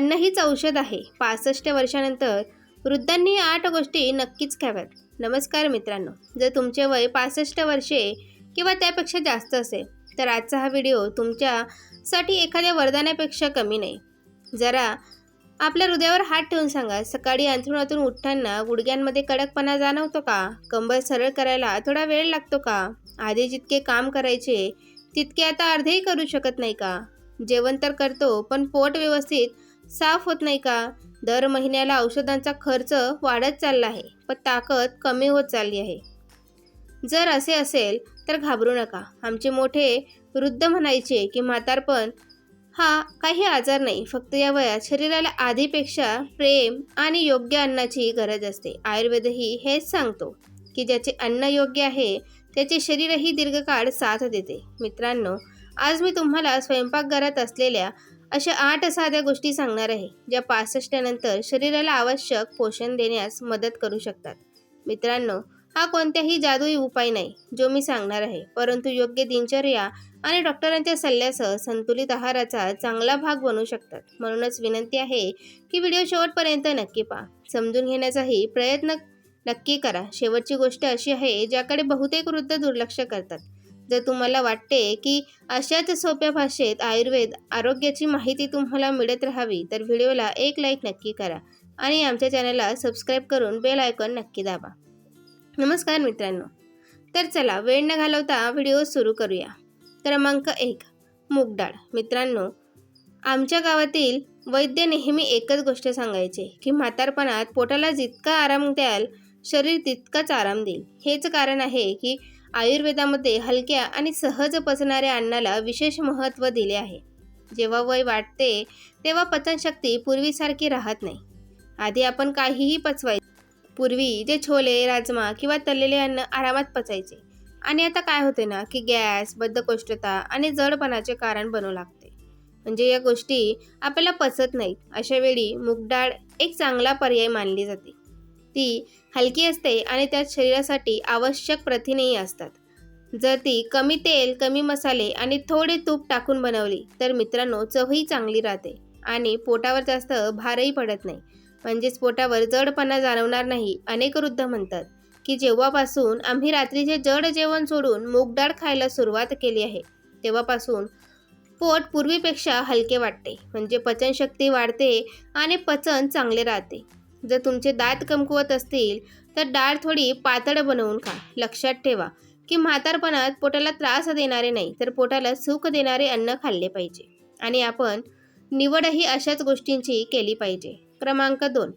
अन्न हीच औषध आहे. 65 वर्षानंतर वृद्धांनी 8 गोष्टी नक्कीच खाव्यात. नमस्कार मित्रांनो, जर तुमचे वय 65 वर्षे किंवा त्यापेक्षा जास्त असेल तर आजचा हा व्हिडिओ तुमच्यासाठी एखाद्या वरदानापेक्षा कमी नाही. जरा आपल्या हृदयावर हात ठेवून सांगा, सकाळी अंथरुणातून उठताना गुडघ्यांमध्ये कडकपणा जाणवतो का? कंबर सरळ करायला थोडा वेळ लागतो का? आधी जितके काम करायचे तितके आता अर्धेही करू शकत नाही का? जेवण तर करतो पण पोट व्यवस्थित साफ होत नाही का? दर महिन्याला औषधांचा खर्च वाढत चालला आहे, पण ताकद कमी होत चालली आहे. जर असे असेल तर घाबरू नका. आमचे मोठे वृद्ध म्हणायचे की म्हातारपण हा काही आजार नाही, फक्त या वयात शरीराला आधीपेक्षा प्रेम आणि योग्य अन्नाची गरज असते. आयुर्वेदही हेच सांगतो की ज्याचे अन्न योग्य आहे त्याचे शरीरही दीर्घकाळ साथ देते. मित्रांनो, आज मी तुम्हाला स्वयंपाकघरात असलेल्या अशा 8 साध्या गोष्टी सांगणार आहे, ज्या 65 नंतर शरीराला आवश्यक पोषण देण्यास मदत करू शकतात. मित्रांनो, हा कोणताही जादुई उपाय नाही जो मी सांगणार आहे, परंतु योग्य दिनचर्या आणि डॉक्टरांच्या सल्ल्यासह संतुलित आहाराचा चांगला भाग बनू शकतात. म्हणूनच विनंती आहे की व्हिडिओ शेवटपर्यंत नक्की पहा. समजून घेण्याचाही प्रयत्न नक्की करा. शेवटची गोष्ट अशी आहे ज्याकडे बहुतेक वृद्ध दुर्लक्ष करतात. जर तुम्हाला वाटते की अशाच सोप्या भाषेत आयुर्वेद आरोग्याची माहिती तुम्हाला मिळत राहावी तर व्हिडिओला एक लाईक नक्की करा आणि आमच्या चॅनलला सबस्क्राईब करून बेल आयकॉन नक्की दाबा. नमस्कार मित्रांनो, तर चला वेळ न घालवता व्हिडिओ सुरू करूया. क्रमांक 1, मूग डाळ. मित्रांनो, आमच्या गावातील वैद्य नेहमी एकच गोष्ट सांगायचे की म्हातारपणात पोटाला जितका आराम द्याल शरीर तितकाच आराम देईल. हेच कारण आहे की आयुर्वेदामध्ये हलक्या आणि सहज पचणाऱ्या अन्नाला विशेष महत्त्व दिले आहे. जेव्हा वय वाढते तेव्हा पचनशक्ती पूर्वीसारखी राहत नाही. आधी आपण काहीही पचवायचो. पूर्वी जे छोले, राजमा किंवा तळलेले अन्न आरामात पचायचे, आणि आता काय होते ना की गॅस, बद्धकोष्ठता आणि जडपणाचे कारण बनू लागते. म्हणजे या गोष्टी आपल्याला पचत नाहीत. अशा वेळी मूग डाळ एक चांगला पर्याय मानली जाते. ती हलकी असते आणि त्यात शरीरासाठी आवश्यक प्रथिनेही असतात. जर ती कमी तेल, कमी मसाले आणि थोडे तूप टाकून बनवली तर मित्रांनो चवही चांगली राहते आणि पोटावर जास्त भारही पडत नाही. म्हणजेच पोटावर जडपणा जाणवणार नाही. अनेक वृद्ध म्हणतात की जेव्हापासून आम्ही रात्रीचे जड जेवण सोडून मूग डाळ खायला सुरुवात केली आहे तेव्हापासून पोट पूर्वीपेक्षा हलके वाटते. म्हणजे पचनशक्ती वाढते आणि पचन चांगले राहते. जर तुमचे दात कमकुवत असतील तर डाळ थोडी पातळ बनवून खा. लक्षात ठेवा की म्हातारपणात पोटाला त्रास देणारे नाही तर पोटाला सुख देणारे अन्न खाल्ले पाहिजे आणि आपण निवडही अशाच गोष्टींची केली पाहिजे. क्रमांक 2,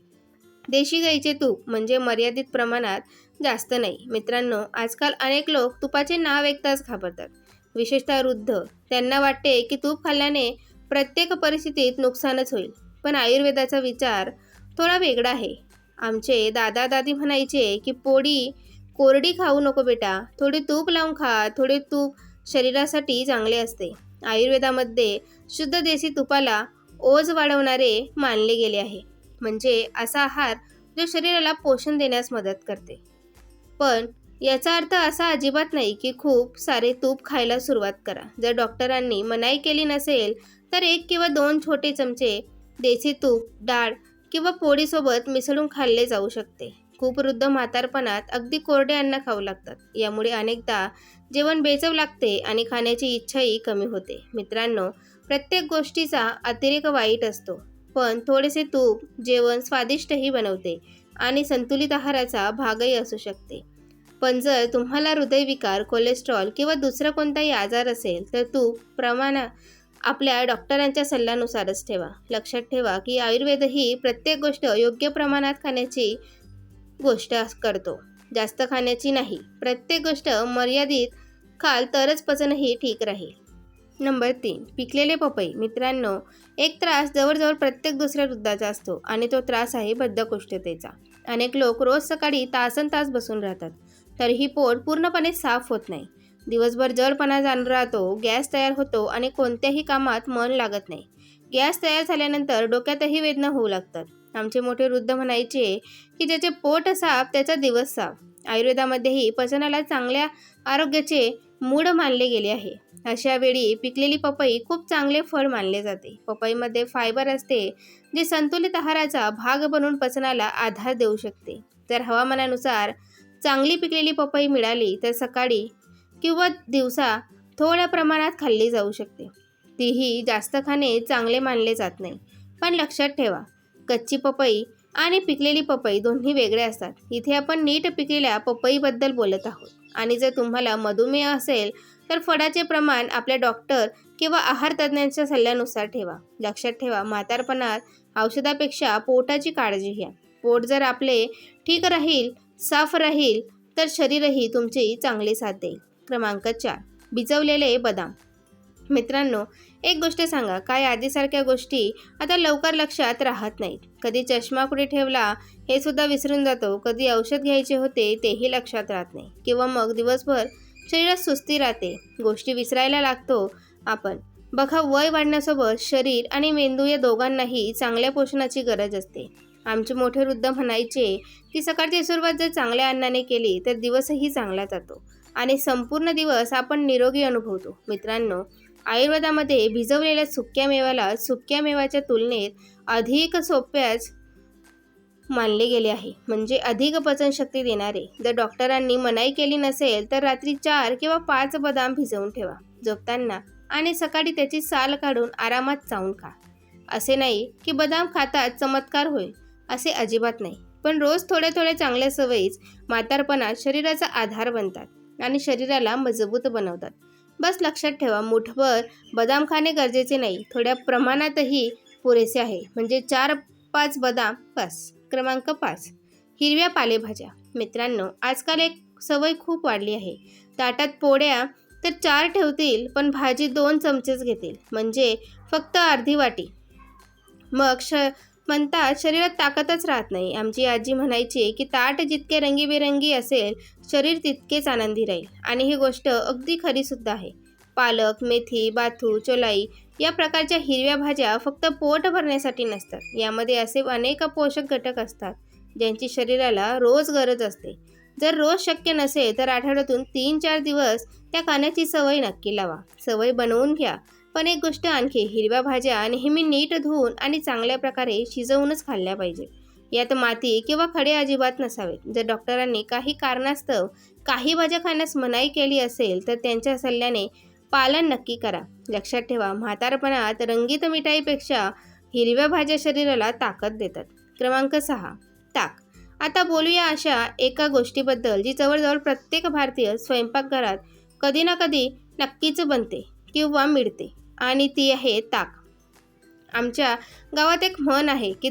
देशी गाईचे तूप. म्हणजे मर्यादित प्रमाणात, जास्त नाही. मित्रांनो, आजकाल अनेक लोक तुपाचे नाव ऐकताच घाबरतात, विशेषतः वृद्ध. त्यांना वाटते की तूप खाल्ल्याने प्रत्येक परिस्थितीत नुकसानच होईल. पण आयुर्वेदाचा विचार थोडा वेगळा आहे. आमचे दादा दादी म्हणायचे की पोळी कोरडी खाऊ नको बेटा, थोडी तूप लावून खा. थोडे तूप शरीरासाठी चांगले असते. आयुर्वेदामध्ये शुद्ध देशी तुपाला ओज वाढवणारे मानले गेले आहे. म्हणजे असा आहार जो शरीराला पोषण देण्यास मदत करते. पण याचा अर्थ असा अजिबात नाही की खूप सारे तूप खायला सुरुवात करा. जर डॉक्टरांनी मनाई केली नसेल तर 1 किंवा 2 छोटे चमचे देशी तूप डाळ किंवा पोळीसोबत मिसळून खाल्ले जाऊ शकते. खूप वृद्ध म्हातारपणात अगदी कोरडे अन्न खाऊ लागतात. यामुळे अनेकदा जेवण बेचव लागते आणि खाण्याची इच्छाही कमी होते. मित्रांनो, प्रत्येक गोष्टीचा अतिरेक वाईट असतो, पण थोडेसे तूप जेवण स्वादिष्टही बनवते आणि संतुलित आहाराचा भागही असू शकते. पण जर तुम्हाला हृदयविकार, कोलेस्ट्रॉल किंवा दुसरा कोणताही आजार असेल तर तूप प्रमाण आपल्या डॉक्टरांच्या सल्ल्यानुसारच ठेवा. लक्षात ठेवा की आयुर्वेदही प्रत्येक गोष्ट योग्य प्रमाणात खाण्याची गोष्ट करतो, जास्त खाण्याची नाही. प्रत्येक गोष्ट मर्यादित खाल तरच पचनही ठीक राहील. नंबर 3, पिकलेले पपई. मित्रांनो, एक त्रास जवळजवळ प्रत्येक दुसऱ्या वृद्धाचा असतो आणि तो त्रास आहे बद्धकोष्ठतेचा. अनेक लोक रोज सकाळी तासनतास बसून राहतात तरीही पोट पूर्णपणे साफ होत नाही. दिवसभर जडपणा जाणून राहतो, गॅस तयार होतो आणि कोणत्याही कामात मन लागत नाही. गॅस तयार झाल्यानंतर डोक्यातही वेदना होऊ लागतात. आमचे मोठे वृद्ध म्हणायचे की ज्याचे पोट साफ त्याचा दिवस साफ. आयुर्वेदामध्येही पचनाला चांगल्या आरोग्याचे मूळ मानले गेले आहे. अशा वेळी पिकलेली पपई खूप चांगले फळ मानले जाते. पपईमध्ये फायबर असते, जे संतुलित आहाराचा भाग बनून पचनाला आधार देऊ शकते. जर हवामानानुसार चांगली पिकलेली पपई मिळाली तर सकाळी किंवा दिवसा थोड्या प्रमाणात खाल्ली जाऊ शकते. तीही जास्त खाणे चांगले मानले जात नाही. पण लक्षात ठेवा, कच्ची पपई आणि पिकलेली पपई दोन्ही वेगळे असतात. इथे आपण नीट पिकलेल्या पपईबद्दल बोलत आहोत. आणि जर तुम्हाला मधुमेह असेल तर फळाचे प्रमाण आपल्या डॉक्टर किंवा आहार तज्ज्ञांच्या सल्ल्यानुसार ठेवा. लक्षात ठेवा, म्हातारपणात औषधापेक्षा पोटाची काळजी घ्या. पोट जर आपले ठीक राहील, साफ राहील तर शरीरही तुमची चांगली साथ देईल. क्रमांक 4, भिजवलेले बदाम. मित्रांनो, एक गोष्ट सांगा, काय आधीसारख्या गोष्टी आता लवकर लक्षात राहत नाहीत. कधी चष्मा कुठे ठेवला हे सुद्धा विसरून जातो, कधी औषध घ्यायचे होते तेही लक्षात राहत नाही, किंवा मग दिवसभर शरीरात सुस्ती राहते, गोष्टी विसरायला लागतो आपण. बघा, वय वाढण्यासोबत शरीर आणि मेंदू या दोघांनाही चांगल्या पोषणाची गरज असते. आमचे मोठे वृद्ध म्हणायचे की सकाळची सुरुवात जर चांगल्या अन्नाने केली तर दिवसही चांगला जातो आणि संपूर्ण दिवस आपण निरोगी अनुभवतो. मित्रांनो, आयुर्वेदामध्ये भिजवलेल्या सुक्या मेव्याला सुक्या मेव्याच्या तुलनेत अधिक सोप्याच मानले गेले आहे, म्हणजे अधिक पचनशक्ती देणारे. जर डॉक्टरांनी मनाई केली नसेल तर रात्री 4 किंवा 5 बदाम भिजवून ठेवा झोपताना आणि सकाळी त्याची साल काढून आरामात चावून खा. असे नाही की बदाम खातात चमत्कार होईल, असे अजिबात नाही. पण रोज थोड्या थोड्या चांगल्या सवयीच म्हातारपणात शरीराचा आधार बनतात आणि शरीराला मजबूत बनवतात. बस लक्षात ठेवा, मुठभर बदाम खाणे गरजेचे नाही, थोड्या प्रमाणातही पुरेसे आहे, म्हणजे 4-5 बदाम बस. क्रमांक 5, हिरव्या पालेभाज्या. मित्रांनो, आजकाल एक सवय खूप वाढली आहे. ताटात पोळ्या तर 4 ठेवतील, पण भाजी 2 चमचेच घेतील, म्हणजे फक्त अर्धी वाटी. मग म्हणतात शरीरात ताकदच राहत नाही. आमची आजी म्हणायची की ताट जितके रंगीबेरंगी असेल शरीर तितकेच आनंदी राहील, आणि ही गोष्ट अगदी खरीसुद्धा आहे. पालक, मेथी, बाथू, चोलाई या प्रकारच्या हिरव्या भाज्या फक्त पोट भरण्यासाठी नसतात. यामध्ये असे अनेक पोषक घटक असतात ज्यांची शरीराला रोज गरज असते. जर रोज शक्य नसेल तर आठवड्यातून 3-4 दिवस त्या खाण्याची सवय नक्की लावा. सवय बनवून घ्या. पण एक गोष्ट आणखी, हिरव्या भाज्या नेहमी नीट धुवून आणि चांगल्या प्रकारे शिजवूनच खाल्ल्या पाहिजे. यात माती किंवा खडे अजिबात नसावेत. जर डॉक्टरांनी काही कारणास्तव काही भाज्या खाण्यास मनाई केली असेल तर त्यांच्या सल्ल्याने पालन नक्की करा. लक्षात ठेवा, म्हातारपणात रंगीत मिठाईपेक्षा हिरव्या भाज्या शरीराला ताकद देतात. क्रमांक 6, ताक. आता बोलूया अशा एका गोष्टीबद्दल जी जवळजवळ प्रत्येक भारतीय स्वयंपाकघरात कधी ना कधी नक्कीच बनते किंवा मिळते, आणि ती आहे ताक. आमच्या गावात एक म्हण आहे की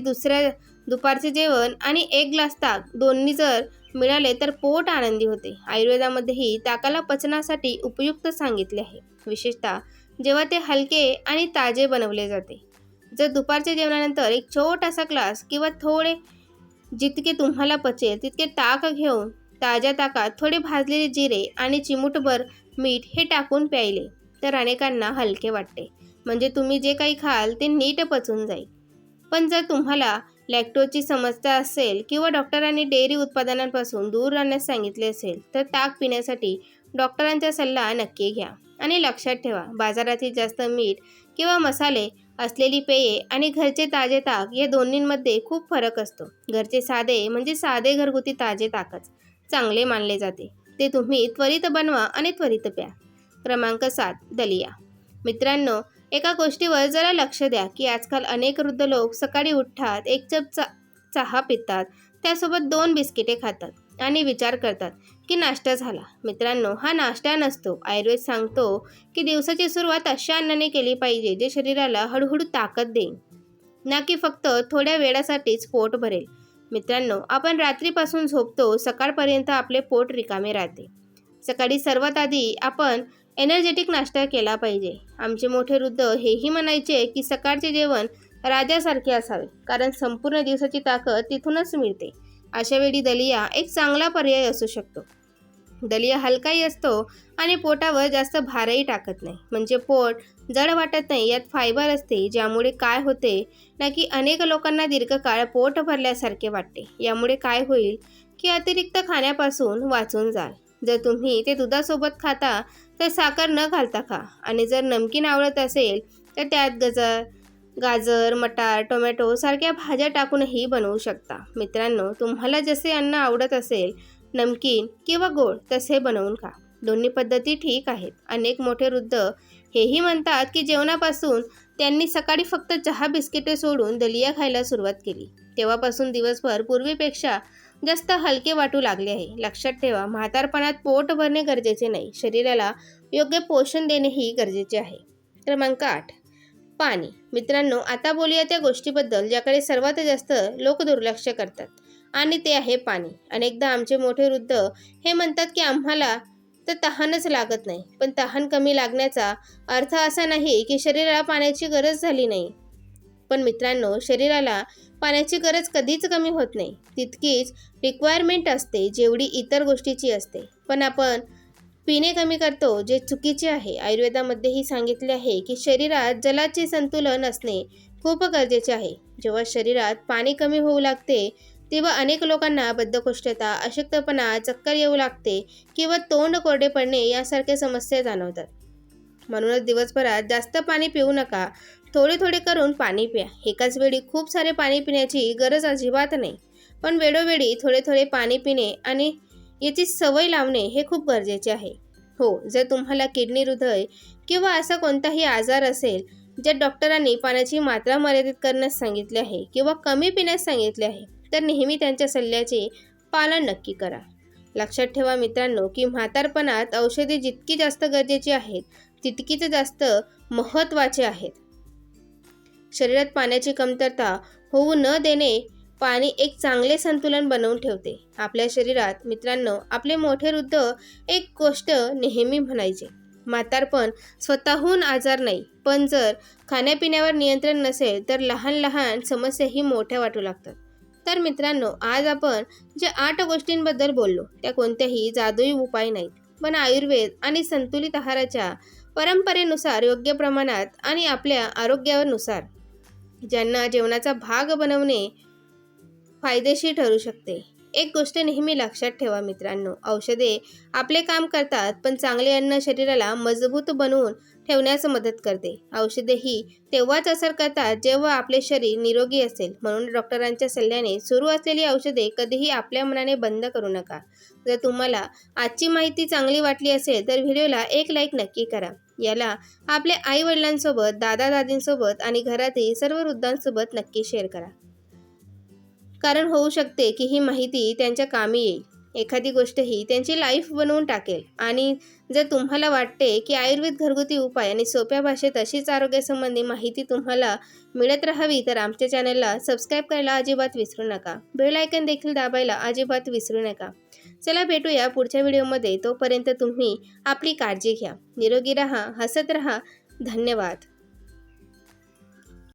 दुपारचे जेवण आणि 1 ग्लास ताक दोन्ही जर मिळाले तर पोट आनंदी होते. आयुर्वेदामध्येही ताकाला पचनासाठी उपयुक्त सांगितले आहे, विशेषतः जेव्हा ते हलके आणि ताजे बनवले जाते. जर दुपारच्या जेवणानंतर एक छोटासा ग्लास किंवा थोडे, जितके तुम्हाला पचेल तितके ताक घेऊन ताज्या ताकात थोडे भाजलेले जिरे आणि चिमूटभर मीठ हे टाकून प्यायले तर अनेकांना हलके वाटते, म्हणजे तुम्ही जे काही खाल ते नीट पचून जाईल. पण जर तुम्हाला लॅक्टोजची समस्या असेल किंवा डॉक्टरांनी डेअरी उत्पादनांपासून दूर राहण्यास सांगितले असेल तर ताक पिण्यासाठी डॉक्टरांचा सल्ला नक्की घ्या. आणि लक्षात ठेवा, बाजारातील जास्त मीठ किंवा मसाले असलेली पेये आणि घरचे ताजे ताक या दोन्हींमध्ये खूप फरक असतो. घरचे साधे म्हणजे साधे घरगुती ताजे ताकच चांगले मानले जाते. ते तुम्ही त्वरित बनवा आणि त्वरित प्या. क्रमांक 7, दलिया. मित्रांनो, एका गोष्टीवर जरा लक्ष द्या की आजकाल अनेक वृद्ध लोक सकाळी उठतात, 1 कप चहा पितात, त्यासोबत 2 बिस्किटे खातात आणि विचार करतात की नाश्ता झाला. मित्रांनो, हा नाश्ता नसतो. आयुर्वेद सांगतो की दिवसाची सुरुवात अशा अन्नाने केली पाहिजे जे शरीराला हळूहळू ताकद देईल, ना की फक्त थोड्या वेळासाठीच पोट भरेल. मित्रांनो, आपण रात्रीपासून झोपतो, सकाळपर्यंत आपले पोट रिकामे राहते. सकाळी सर्वात आधी आपण एनर्जेटिक नाश्ता केला पाहिजे. आमचे मोठे वृद्ध हेही म्हणायचे की सकाळचे जेवण राजासारखे असावे, कारण संपूर्ण दिवसाची ताकद तिथूनच मिळते. अशा वेळी दलिया एक चांगला पर्याय असू शकतो. दलिया हलकाही असतो आणि पोटावर जास्त भारही टाकत नाही, म्हणजे पोट जड वाटत नाही. यात फायबर असते, ज्यामुळे काय होते ना की अनेक लोकांना दीर्घकाळ पोट भरल्यासारखे वाटते. यामुळे काय होईल की अतिरिक्त खाण्यापासून वाचून जाल. जर तुम्ही ते दुधासोबत खाता तर साखर न घालता खा. आणि जर नमकीन आवडत असेल तर त्यात गाजर, मटार, टोमॅटो सारख्या भाज्या टाकूनही बनवू शकता. मित्रांनो, तुम्हाला जसे अन्न आवडत असेल, नमकीन किंवा गोड, तसे बनवून खा. दोन्ही पद्धती ठीक आहेत. अनेक मोठे वृद्ध हेही म्हणतात की जेवणापासून त्यांनी सकाळी फक्त चहा बिस्किटे सोडून दलिया खायला सुरुवात केली. तेव्हापासून दिवसभर पूर्वीपेक्षा जास्त हलके वाटू लागले आहे. लक्षात ठेवा, म्हातारपणात पोट भरणे गरजेचे नाही, शरीराला योग्य पोषण देणेही गरजेचे आहे. क्रमांक 8, पाणी. मित्रांनो, आता बोलूया त्या गोष्टीबद्दल ज्याकडे सर्वात जास्त लोक दुर्लक्ष करतात, आणि ते आहे पाणी. अनेकदा आमचे मोठे वृद्ध हे म्हणतात की आम्हाला तर तहानच लागत नाही. पण तहान कमी लागण्याचा अर्थ असा नाही की शरीराला पाण्याची गरज झाली नाही. पण मित्रांनो, शरीराला पाण्याची गरज कधीच कमी होत नाही. तितकीच रिक्वायरमेंट असते जेवढी इतर गोष्टीची असते. पण आपण पिणे कमी करतो, जे चुकीचे आहे. आयुर्वेदामध्येही सांगितले आहे की शरीरात जलाचे संतुलन असणे खूप गरजेचे आहे. जेव्हा शरीरात पाणी कमी होऊ लागते तेव्हा अनेक लोकांना बद्धकोष्ठता, अशक्तपणा, चक्कर येऊ लागते किंवा तोंड कोरडे पडणे यासारख्या समस्या जाणवतात. म्हणूनच दिवसभरात जास्त पाणी पिऊ नका. थोडे थोडे करून पाणी प्या. एकाच वेळी खूप सारे पाणी पिण्याची गरज अजिबात नाही. पण वेळोवेळी थोडे थोडे पाणी पिणे आणि याची सवय लावणे हे खूप गरजेचे आहे. हो, जर तुम्हाला किडनी, हृदय किंवा असा कोणताही आजार असेल ज्यात डॉक्टरांनी पाण्याची मात्रा मर्यादित करण्यास सांगितले आहे किंवा कमी पिण्यास सांगितले आहे, तर नेहमी त्यांच्या सल्ल्याचे पालन नक्की करा. लक्षात ठेवा मित्रांनो, की म्हातारपणात औषधे जितकी जास्त गरजेची आहेत तितकीच जास्त महत्त्वाचे आहेत. शरीरात पाण्याची कमतरता होऊ न देणे पाणी एक चांगले संतुलन बनवून ठेवते आपल्या शरीरात. मित्रांनो, आपले मोठे वृद्ध एक गोष्ट नेहमी म्हणायचे, म्हातारपण स्वतःहून आजार नाही, पण जर खाण्यापिण्यावर नियंत्रण नसेल तर लहान लहान समस्याही मोठ्या वाटू लागतात. तर मित्रांनो, आज आपण ज्या 8 गोष्टींबद्दल बोललो त्या कोणत्याही जादुई उपाय नाहीत, पण आयुर्वेद आणि संतुलित आहाराच्या परंपरेनुसार, योग्य प्रमाणात आणि आपल्या आरोग्यानुसार ज्यांना जेवणाचा भाग बनवणे फायदेशीर ठरू शकते. एक गोष्ट नेहमी लक्षात ठेवा मित्रांनो, औषधे आपले काम करतात, पण चांगले अन्न शरीराला मजबूत बनवून ठेवण्यास मदत करते. औषधेही तेव्हाच असर करतात जेव्हा आपले शरीर निरोगी असेल. म्हणून डॉक्टरांच्या सल्ल्याने सुरू असलेली औषधे कधीही आपल्या मनाने बंद करू नका. जर तुम्हाला आजची माहिती चांगली वाटली असेल तर व्हिडिओला एक लाईक नक्की करा. याला आपल्या आई-वडिलांसोबत, दादा-दादींसोबत आणि घरातील सर्व वृद्धांसोबत नक्की शेअर करा. कारण होऊ शकते की ही माहिती त्यांच्या कामी येईल. एखादी गोष्ट ही त्यांची लाईफ बनवून टाकेल. आणि जर तुम्हाला वाटते की आयुर्वेद घरगुती उपाय आणि सोप्या भाषेत अशीच आरोग्यासंबंधी माहिती तुम्हाला मिळत राहावी, तर आमच्या चॅनलला सबस्क्राईब करायला अजिबात विसरू नका. बेल आयकॉन देखील दाबायला अजिबात विसरू नका. चला भेटूया पुढच्या व्हिडिओमध्ये. तोपर्यंत तुम्ही आपली काळजी घ्या, निरोगी राहा, हसत राहा. धन्यवाद.